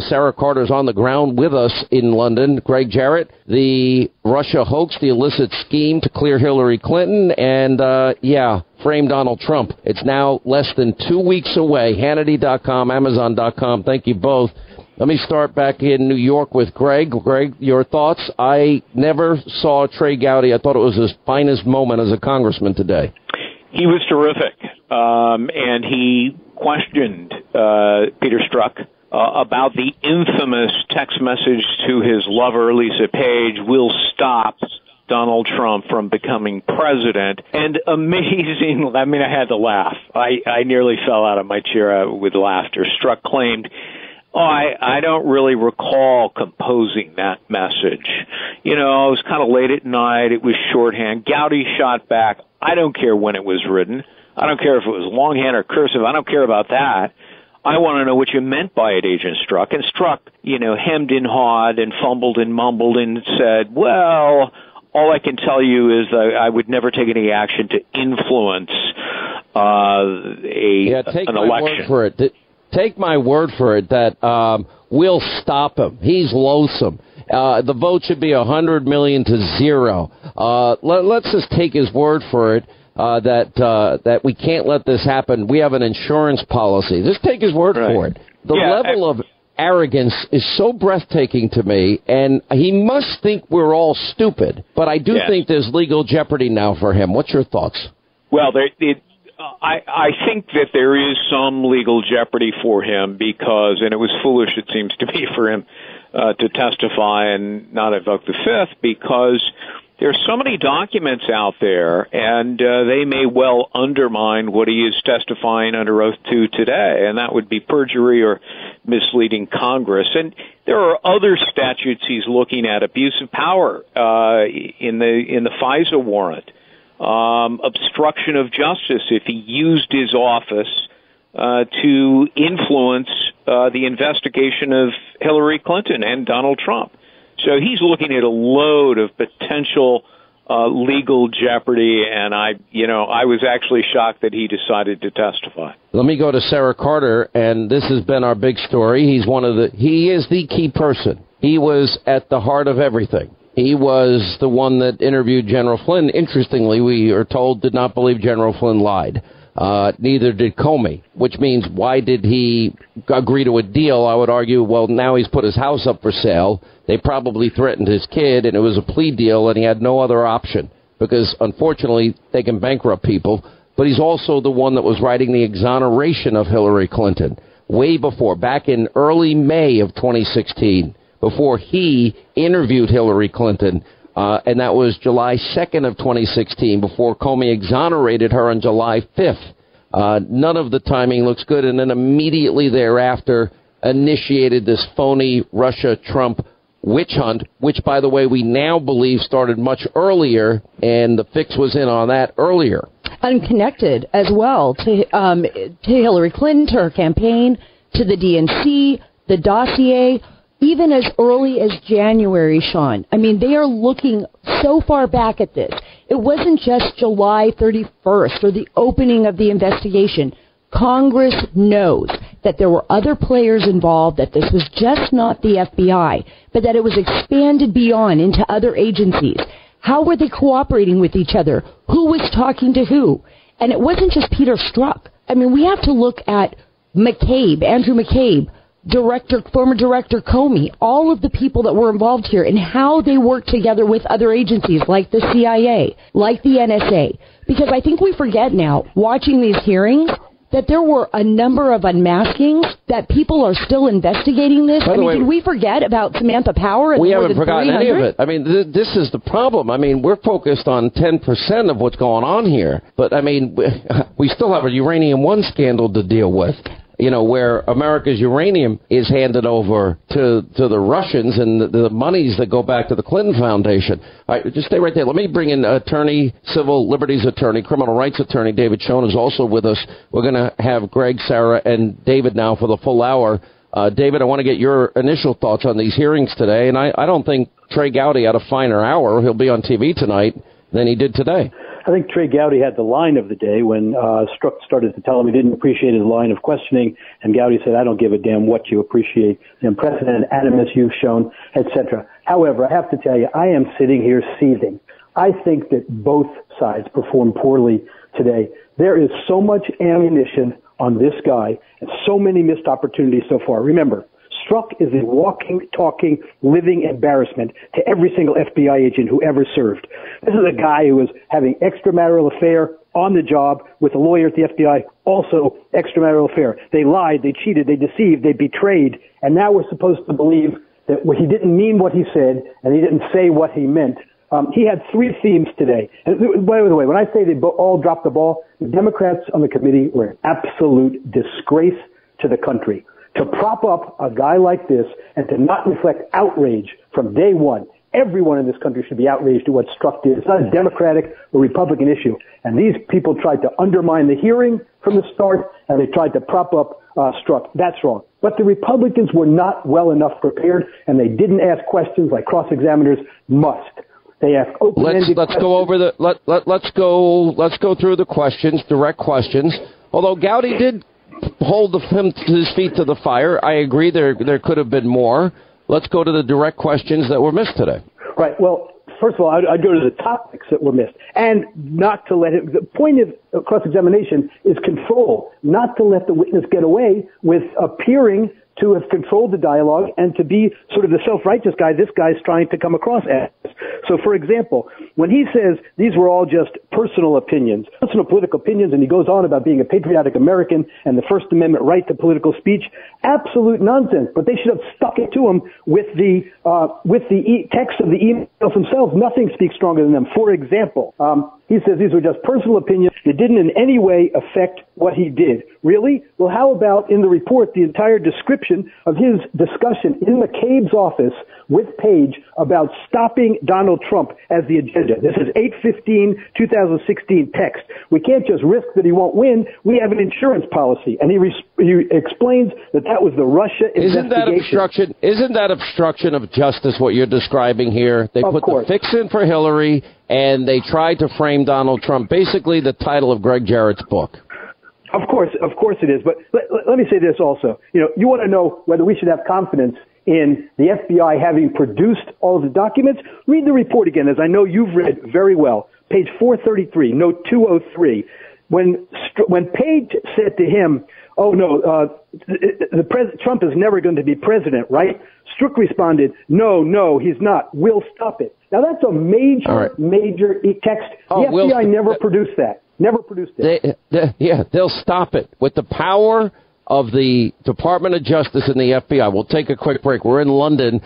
Sarah Carter's on the ground with us in London. Greg Jarrett, the Russia hoax, the illicit scheme to clear Hillary Clinton, and, frame Donald Trump. It's now less than 2 weeks away. Hannity.com, Amazon.com. Thank you both. Let me start back in New York with Greg. Greg, your thoughts? I never saw Trey Gowdy. I thought it was his finest moment as a congressman today. He was terrific, and he questioned Peter Strzok about the infamous text message to his lover, Lisa Page, will stop Donald Trump from becoming president. And amazing, I mean, I had to laugh. I nearly fell out of my chair with laughter. Strzok claimed, I don't really recall composing that message. You know, it was kind of late at night. It was shorthand. Gowdy shot back. I don't care when it was written. I don't care if it was longhand or cursive. I don't care about that. I want to know what you meant by it, Agent Strzok. And Strzok, hemmed and hawed and fumbled and mumbled and said, well, all I can tell you is that I would never take any action to influence an election. Take my word for it that we'll stop him. He's loathsome. The vote should be 100 million to 0. Let's just take his word for it. That we can't let this happen. We have an insurance policy. Just take his word for it. The level of arrogance is so breathtaking to me, and he must think we're all stupid. But I do think there's legal jeopardy now for him. What's your thoughts? Well, I think that there is some legal jeopardy for him because, and it was foolish, it seems to me, for him to testify and not invoke the Fifth because there's so many documents out there, and they may well undermine what he is testifying under oath to today, and that would be perjury or misleading Congress. And there are other statutes he's looking at: abuse of power in the FISA warrant, obstruction of justice if he used his office to influence the investigation of Hillary Clinton and Donald Trump. So he's looking at a load of potential legal jeopardy, and I was actually shocked that he decided to testify. Let me go to Sarah Carter, and this has been our big story. He is the key person. He was at the heart of everything. He was the one that interviewed General Flynn. Interestingly, we are told did not believe General Flynn lied. Neither did Comey, which means why did he agree to a deal? I would argue, well, now he's put his house up for sale. They probably threatened his kid, and it was a plea deal, and he had no other option because, unfortunately, they can bankrupt people. But he's also the one that was writing the exoneration of Hillary Clinton way before, back in early May of 2016, before he interviewed Hillary Clinton. And that was July 2nd of 2016, before Comey exonerated her on July 5th. None of the timing looks good. And then immediately thereafter initiated this phony Russia-Trump witch hunt, which, by the way, we now believe started much earlier, and the fix was in on that earlier. Unconnected as well to Hillary Clinton, to her campaign, to the DNC, the dossier, even as early as January, Sean. I mean, they are looking so far back at this. It wasn't just July 31st or the opening of the investigation. Congress knows that there were other players involved, that this was just not the FBI, but that it was expanded beyond into other agencies. How were they cooperating with each other? Who was talking to who? And it wasn't just Peter Strzok. I mean, we have to look at Andrew McCabe, former Director Comey, all of the people that were involved here and how they worked together with other agencies like the CIA, like the NSA. Because I think we forget now, watching these hearings, that there were a number of unmaskings, that people are still investigating this. Did we forget about Samantha Power? And we haven't forgotten any of it. I mean, this is the problem. I mean, we're focused on 10% of what's going on here. But, I mean, we still have a Uranium-1 scandal to deal with. Where America's uranium is handed over to the Russians and the monies that go back to the Clinton Foundation. All right, just stay right there. Let me bring in civil liberties attorney, criminal rights attorney, David Schoen is also with us. We're going to have Greg, Sara, and David now for the full hour. David, I want to get your initial thoughts on these hearings today, and I don't think Trey Gowdy had a finer hour. He'll be on TV tonight than he did today. I think Trey Gowdy had the line of the day when Strzok started to tell him he didn't appreciate his line of questioning, and Gowdy said, I don't give a damn what you appreciate, the unprecedented animus you've shown, etc. However, I have to tell you, I am sitting here seething. I think that both sides performed poorly today. There is so much ammunition on this guy and so many missed opportunities so far. Remember, Strzok is a walking, talking, living embarrassment to every single FBI agent who ever served. This is a guy who was having extramarital affair on the job with a lawyer at the FBI, also extramarital affair. They lied, they cheated, they deceived, they betrayed, and now we're supposed to believe that he didn't mean what he said and he didn't say what he meant. He had three themes today. And by the way, when I say they all dropped the ball, the Democrats on the committee were an absolute disgrace to the country. To prop up a guy like this and to not reflect outrage from day one. Everyone in this country should be outraged at what Strzok did. It's not a Democratic or Republican issue. And these people tried to undermine the hearing from the start, and they tried to prop up Strzok. That's wrong. But the Republicans were not well enough prepared, and they didn't ask questions like cross-examiners must. They ask open-ended let's go over the let's go through the questions, direct questions. Although Gowdy did hold his feet to the fire, I agree there could have been more. Let's go to the direct questions that were missed today. Right. Well, first of all, I'd go to the topics that were missed, and not to let it. The point of cross-examination is control, not to let the witness get away with appearing to have controlled the dialogue and to be sort of the self-righteous guy this guy's trying to come across as. So, for example, when he says these were all just personal opinions, personal political opinions, and he goes on about being a patriotic American and the First Amendment right to political speech, absolute nonsense. But they should have stuck it to him with the text of the emails themselves. Nothing speaks stronger than them. For example, he says these were just personal opinions. They didn't in any way affect what he did. Really? Well, how about in the report, the entire description of his discussion in McCabe's office with Page about stopping Donald Trump as the agenda. This is 8/15/2016 text. We can't just risk that he won't win. We have an insurance policy. And he explains that was the Russia investigation. Isn't that obstruction of justice what you're describing here? They put the fix in for Hillary, and they tried to frame Donald Trump, basically the title of Greg Jarrett's book. Of course it is. But let me say this also. You want to know whether we should have confidence in the FBI having produced all of the documents? Read the report again, as I know you've read very well. Page 433, note 203. When Page said to him, "Oh no, Trump is never going to be president, right?" Strzok responded, "No, he's not. We'll stop it." Now that's a major text. The FBI never produced that. Never produced it. They'll stop it with the power of the Department of Justice and the FBI. We'll take a quick break. We're in London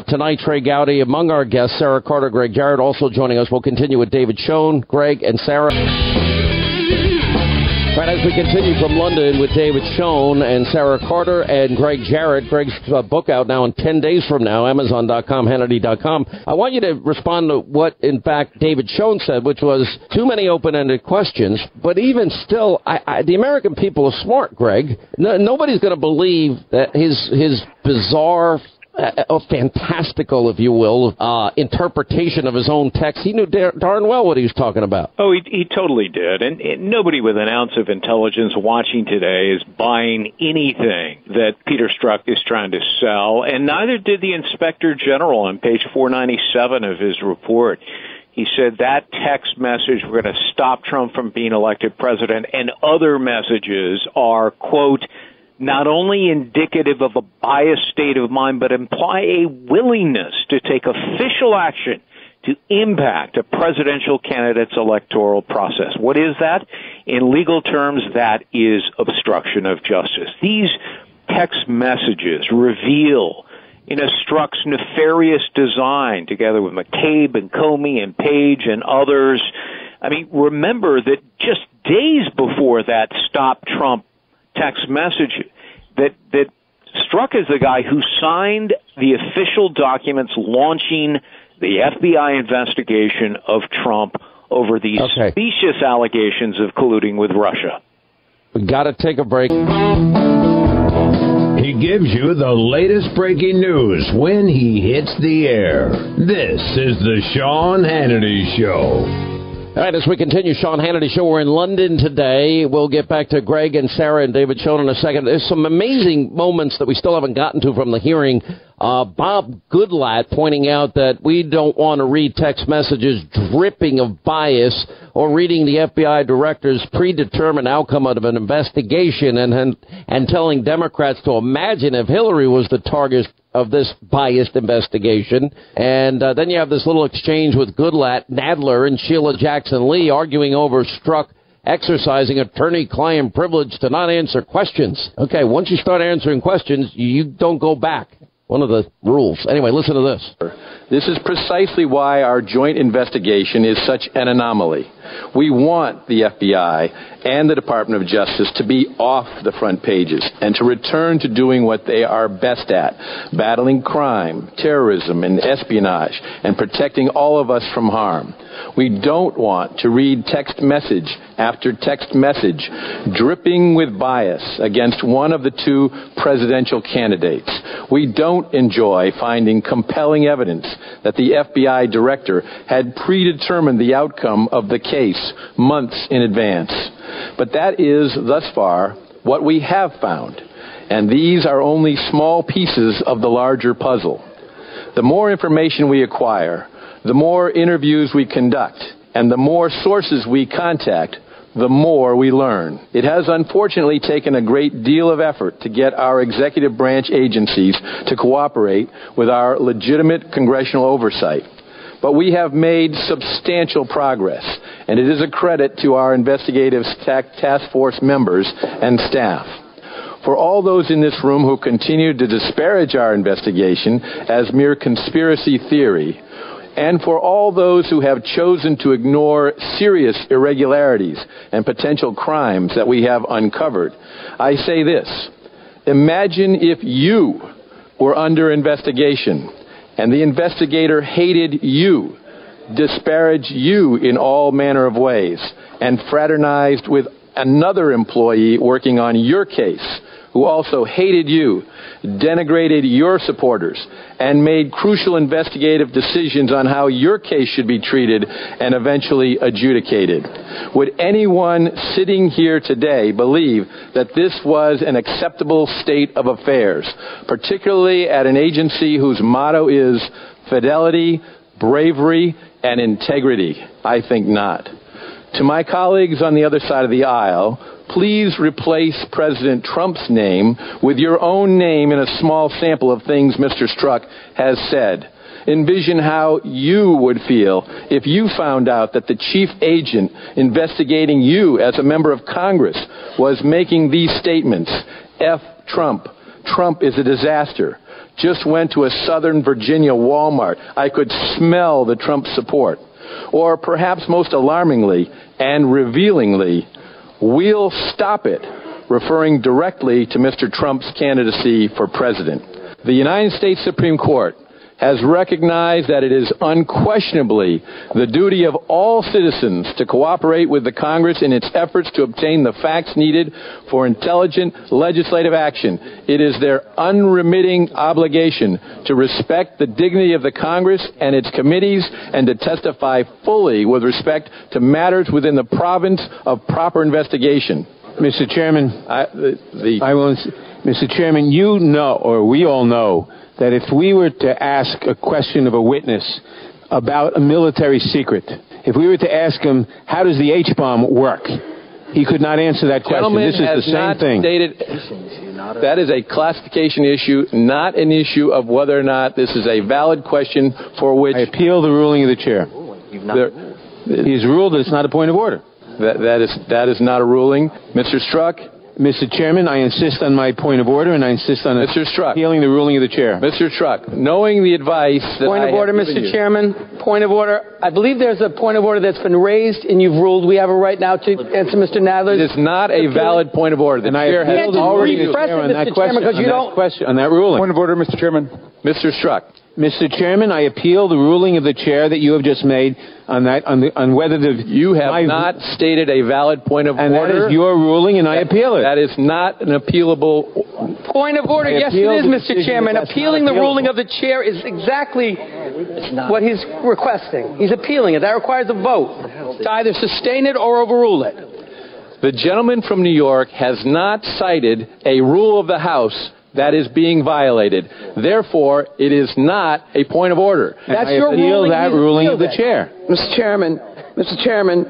tonight. Trey Gowdy among our guests, Sara Carter, Greg Jarrett also joining us. We'll continue with David Schoen, Greg, and Sara. Right, as we continue from London with David Schoen and Sara Carter and Greg Jarrett. Greg's book out now in 10 days from now, Amazon.com, Hannity.com. I want you to respond to what, in fact, David Schoen said, which was too many open-ended questions. But even still, the American people are smart, Greg. Nobody's going to believe that his bizarre, fantastical, if you will, interpretation of his own text. He knew darn well what he was talking about. Oh, he totally did. And nobody with an ounce of intelligence watching today is buying anything that Peter Strzok is trying to sell, and neither did the Inspector General on page 497 of his report. He said that text message, we're going to stop Trump from being elected president, and other messages are, quote, not only indicative of a biased state of mind, but imply a willingness to take official action to impact a presidential candidate's electoral process. What is that? In legal terms, that is obstruction of justice. These text messages reveal Strzok's nefarious design, together with McCabe and Comey and Page and others. I mean, remember that just days before that Stop Trump text message, that Strzok is the guy who signed the official documents launching the FBI investigation of Trump over these specious allegations of colluding with Russia. We got to take a break. He gives you the latest breaking news when he hits the air. This is the Sean Hannity Show. All right, as we continue, Sean Hannity Show, we're in London today. We'll get back to Greg and Sara and David Schoen in a second. There's some amazing moments that we still haven't gotten to from the hearing. Bob Goodlatte pointing out that we don't want to read text messages dripping of bias or reading the FBI director's predetermined outcome of an investigation and telling Democrats to imagine if Hillary was the target of this biased investigation. And then you have this little exchange with Goodlatte, Nadler, and Sheila Jackson-Lee arguing over Strzok exercising attorney-client privilege to not answer questions. Okay, once you start answering questions, you don't go back. One of the rules. Anyway, listen to this. This is precisely why our joint investigation is such an anomaly. We want the FBI and the Department of Justice to be off the front pages and to return to doing what they are best at, battling crime, terrorism, and espionage, and protecting all of us from harm. We don't want to read text message after text message dripping with bias against one of the two presidential candidates. We don't enjoy finding compelling evidence that the FBI director had predetermined the outcome of the case months in advance. But that is, thus far, what we have found. And these are only small pieces of the larger puzzle. The more information we acquire, the more interviews we conduct, and the more sources we contact, the more we learn. It has unfortunately taken a great deal of effort to get our executive branch agencies to cooperate with our legitimate congressional oversight. But we have made substantial progress, and it is a credit to our investigative task force members and staff. For all those in this room who continue to disparage our investigation as mere conspiracy theory, and for all those who have chosen to ignore serious irregularities and potential crimes that we have uncovered, I say this: imagine if you were under investigation and the investigator hated you, disparaged you in all manner of ways, and fraternized with another employee working on your case who also hated you, denigrated your supporters, and made crucial investigative decisions on how your case should be treated and eventually adjudicated. Would anyone sitting here today believe that this was an acceptable state of affairs, particularly at an agency whose motto is fidelity, bravery, and integrity? I think not. To my colleagues on the other side of the aisle, please replace President Trump's name with your own name in a small sample of things Mr. Strzok has said. Envision how you would feel if you found out that the chief agent investigating you as a member of Congress was making these statements. F Trump. Trump is a disaster. Just went to a Southern Virginia Walmart. I could smell the Trump support. Or perhaps most alarmingly and revealingly, we'll stop it, referring directly to Mr. Trump's candidacy for president. The United States Supreme Court has recognized that it is unquestionably the duty of all citizens to cooperate with the Congress in its efforts to obtain the facts needed for intelligent legislative action. It is their unremitting obligation to respect the dignity of the Congress and its committees and to testify fully with respect to matters within the province of proper investigation. Mr. Chairman, Mr. Chairman, you know, or we all know, that if we were to ask a question of a witness about a military secret, if we were to ask him, how does the H-bomb work, he could not answer that question. Gentleman, this is the same thing. That is a classification issue, not an issue of whether or not this is a valid question for which... I appeal the ruling of the chair. He's ruled that it's not a point of order. That is not a ruling. Mr. Strzok? Mr. Chairman, I insist on my point of order, and I insist on appealing the ruling of the chair. Mr. Strzok, knowing the advice that Point of order, Mr. Chairman. Point of order. I believe there's a point of order that's been raised, and you've ruled we have a right now to answer Mr. Nadler's. It is not a valid point of order. The chair has already expressed it, Mr. Chairman, because you don't... On that ruling. Point of order, Mr. Chairman. Mr. Strzok. Mr. Chairman, I appeal the ruling of the chair that you have just made on whether the... You have not stated a valid point of order. And that is your ruling, and I appeal it. That is not an appealable... Point of order. Yes, it is, Mr. Chairman. Appealing the ruling of the chair is exactly what he's requesting. He's appealing it. That requires a vote. to either sustain it or overrule it. The gentleman from New York has not cited a rule of the House that is being violated. Therefore, it is not a point of order. That's your ruling. That ruling of the chair. Mr. Chairman,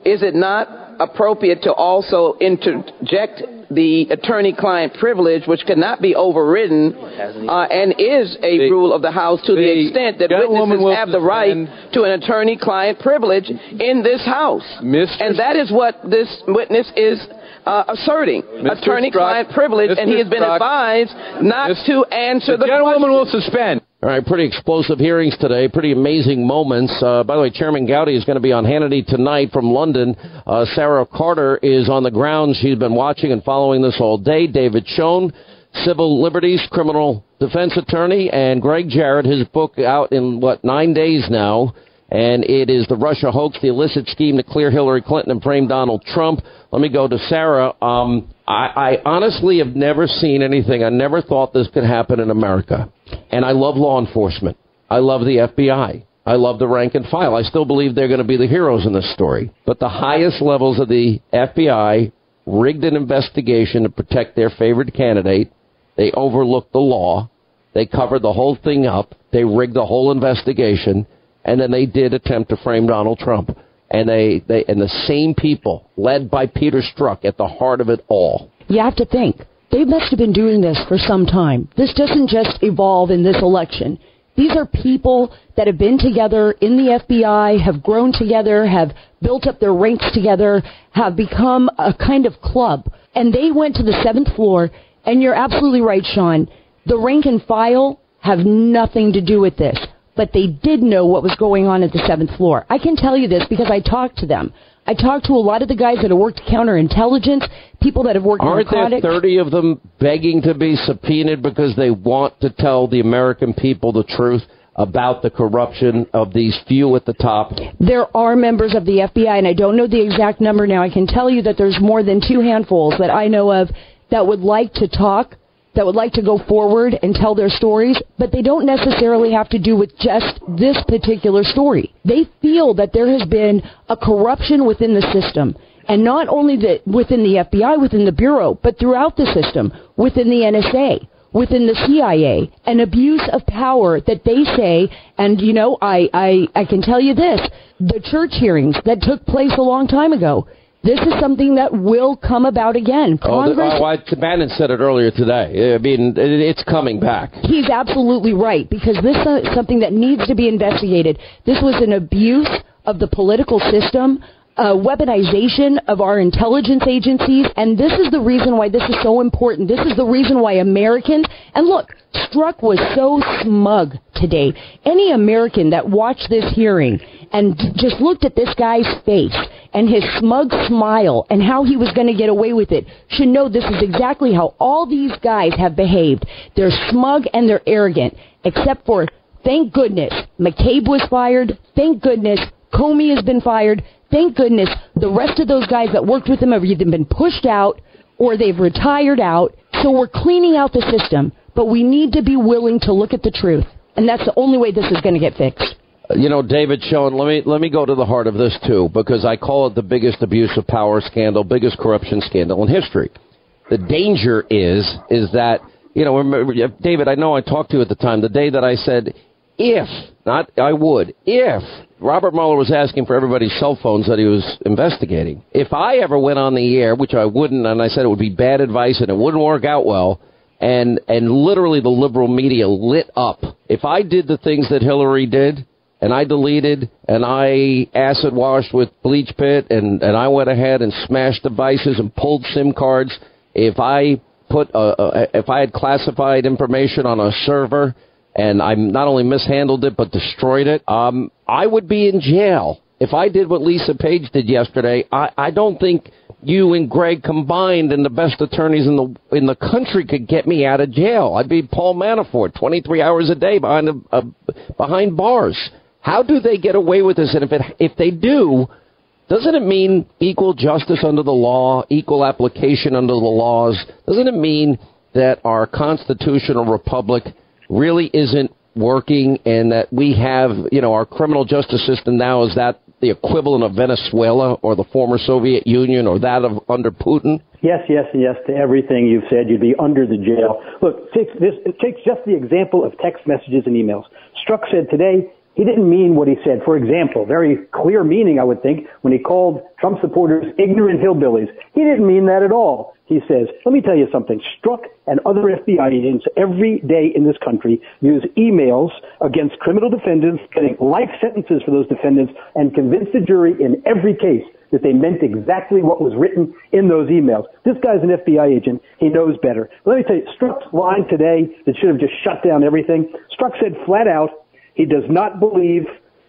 is it not appropriate to also interject the attorney-client privilege, which cannot be overridden, and is a rule of the House to the extent that witnesses have the right to an attorney-client privilege in this House? And that is what this witness is asserting, attorney-client privilege, and he has been advised not to answer the question. The gentlewoman will suspend. All right, pretty explosive hearings today, pretty amazing moments. By the way, Chairman Gowdy is going to be on Hannity tonight from London. Sara Carter is on the ground. She's been watching and following this all day. David Schoen, Civil Liberties Criminal Defense Attorney, and Greg Jarrett, his book out in, 9 days now. And it is The Russia Hoax, the illicit scheme to clear Hillary Clinton and frame Donald Trump. Let me go to Sara. I honestly have never seen anything. I never thought this could happen in America. And I love law enforcement. I love the FBI. I love the rank and file. I still believe they're going to be the heroes in this story. But the highest levels of the FBI rigged an investigation to protect their favorite candidate. They overlooked the law. They covered the whole thing up. They rigged the whole investigation. And then they did attempt to frame Donald Trump. And and the same people, led by Peter Strzok, at the heart of it all. You have to think, they must have been doing this for some time. This doesn't just evolve in this election. These are people that have been together in the FBI, have grown together, have built up their ranks together, have become a kind of club. And they went to the 7th floor, and you're absolutely right, Sean. The rank and file have nothing to do with this. But they did know what was going on at the 7th floor. I can tell you this because I talked to them. I talked to a lot of the guys that have worked counterintelligence, people that have worked narcotics. Aren't there 30 of them begging to be subpoenaed because they want to tell the American people the truth about the corruption of these few at the top? There are members of the FBI, and I don't know the exact number now. I can tell you that there's more than 2 handfuls that I know of that would like to talk, that would like to go forward and tell their stories, but they don't necessarily have to do with just this particular story. They feel that there has been a corruption within the system, and not only within the FBI, within the Bureau, but throughout the system, within the NSA, within the CIA, an abuse of power that they say, and I can tell you this, the church hearings that took place a long time ago, this is something that will come about again. Bannon said it earlier today. I mean, it's coming back. He's absolutely right, because this is something that needs to be investigated. This was an abuse of the political system, weaponization of our intelligence agencies, and this is the reason why this is so important. This is the reason why Americans, and look, Strzok was so smug today. Any American that watched this hearing and just looked at this guy's face and his smug smile and how he was going to get away with it should know this is exactly how all these guys have behaved. They're smug and they're arrogant, except for, thank goodness, McCabe was fired. Thank goodness, Comey has been fired. Thank goodness, the rest of those guys that worked with him have either been pushed out or they've retired out. So we're cleaning out the system, but we need to be willing to look at the truth. And that's the only way this is going to get fixed. David Schoen, let me go to the heart of this, too, because I call it the biggest abuse of power scandal, biggest corruption scandal in history. The danger is that, remember, David, I know I talked to you at the time, the day that I said, if Robert Mueller was asking for everybody's cell phones that he was investigating, if I ever went on the air, which I wouldn't, and I said it would be bad advice and it wouldn't work out well, and literally the liberal media lit up. If I did the things that Hillary did, and I deleted, and I acid washed with bleach pit, and I went ahead and smashed devices and pulled SIM cards, if I had classified information on a server, and I not only mishandled it but destroyed it, I would be in jail. If I did what Lisa Page did yesterday, I don't think you and Greg combined and the best attorneys in the country could get me out of jail. I'd be Paul Manafort, 23 hours a day behind bars. How do they get away with this? And if they do, doesn't it mean equal justice under the law, equal application under the laws? Doesn't it mean that our constitutional republic really isn't working and that we have, our criminal justice system now is that the equivalent of Venezuela or the former Soviet Union or that of under Putin? Yes, yes, yes to everything you've said. You'd be under the jail. Look, it takes just the example of text messages and emails. Strzok said today he didn't mean what he said. For example, very clear meaning, I would think, when he called Trump supporters ignorant hillbillies. He didn't mean that at all. He says, let me tell you something. Strzok and other FBI agents every day in this country use emails against criminal defendants, getting life sentences for those defendants, and convince the jury in every case that they meant exactly what was written in those emails. This guy's an FBI agent. He knows better. Let me tell you, Strzok's line today that should have just shut down everything, Strzok said flat out, he does not believe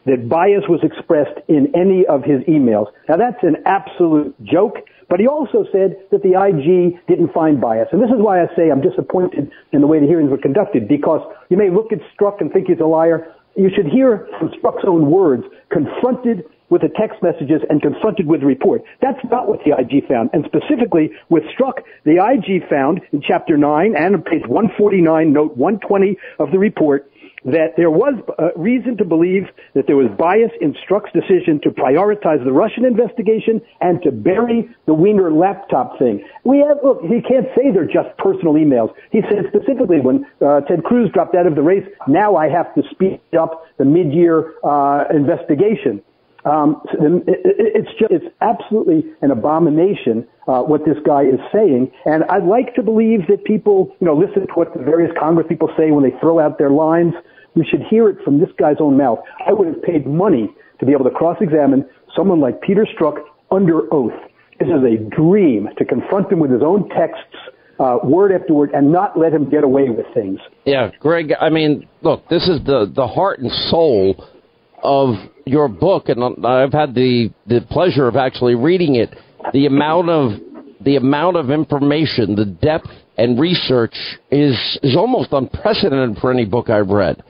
that bias was expressed in any of his emails. Now, that's an absolute joke, but he also said that the IG didn't find bias. And this is why I say I'm disappointed in the way the hearings were conducted, because you may look at Strzok and think he's a liar. You should hear from Strzok's own words, confronted with the text messages and confronted with the report. That's not what the IG found. And specifically with Strzok, the IG found in Chapter 9 and on page 149, note 120 of the report, that there was reason to believe that there was bias in Strzok's decision to prioritize the Russian investigation and to bury the Wiener laptop thing. Look, he can't say they're just personal emails. He said specifically when Ted Cruz dropped out of the race, now I have to speed up the mid-year investigation. It's absolutely an abomination what this guy is saying, and I'd like to believe that people, listen to what the various Congress people say when they throw out their lines. We should hear it from this guy's own mouth. I would have paid money to be able to cross-examine someone like Peter Strzok under oath. This is a dream to confront him with his own texts, word after word, and not let him get away with things. Yeah, Greg, I mean, look, this is the heart and soul of your book, and I've had the pleasure of actually reading it. The amount of information, the depth and research is almost unprecedented for any book I've read.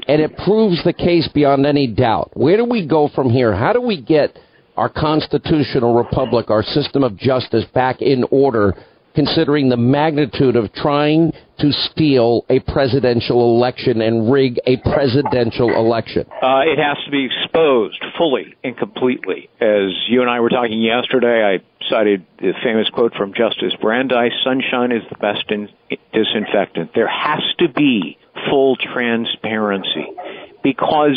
And it proves the case beyond any doubt. Where do we go from here? How do we get our constitutional republic, our system of justice back in order, considering the magnitude of trying to steal a presidential election and rig a presidential election? It has to be exposed fully and completely. As you and I were talking yesterday, I cited the famous quote from Justice Brandeis, sunshine is the best disinfectant. There has to be full transparency, because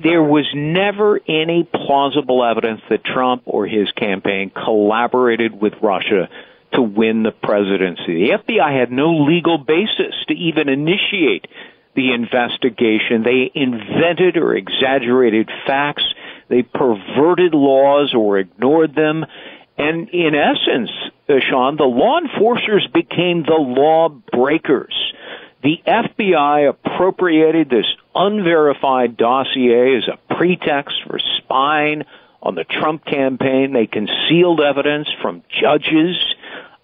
there was never any plausible evidence that Trump or his campaign collaborated with Russia to win the presidency. The FBI had no legal basis to even initiate the investigation. They invented or exaggerated facts. They perverted laws or ignored them. And in essence, Sean, the law enforcers became the law breakers. The FBI appropriated this unverified dossier as a pretext for spying on the Trump campaign. They concealed evidence from judges.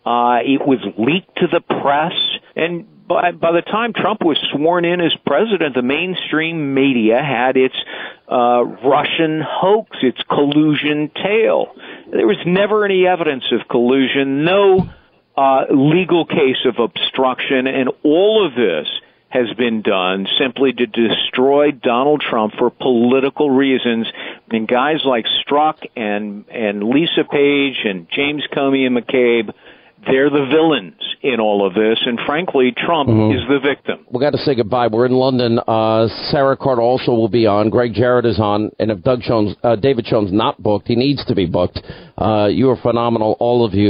It was leaked to the press. And by the time Trump was sworn in as president, the mainstream media had its Russian hoax, its collusion tale. There was never any evidence of collusion, no legal case of obstruction, and all of this has been done simply to destroy Donald Trump for political reasons. And guys like Strzok and Lisa Page and James Comey and McCabe, they're the villains in all of this, and frankly, Trump is the victim. We've got to say goodbye. We're in London. Sara Carter also will be on. Greg Jarrett is on, and if David Schoen's not booked, he needs to be booked. You are phenomenal, all of you.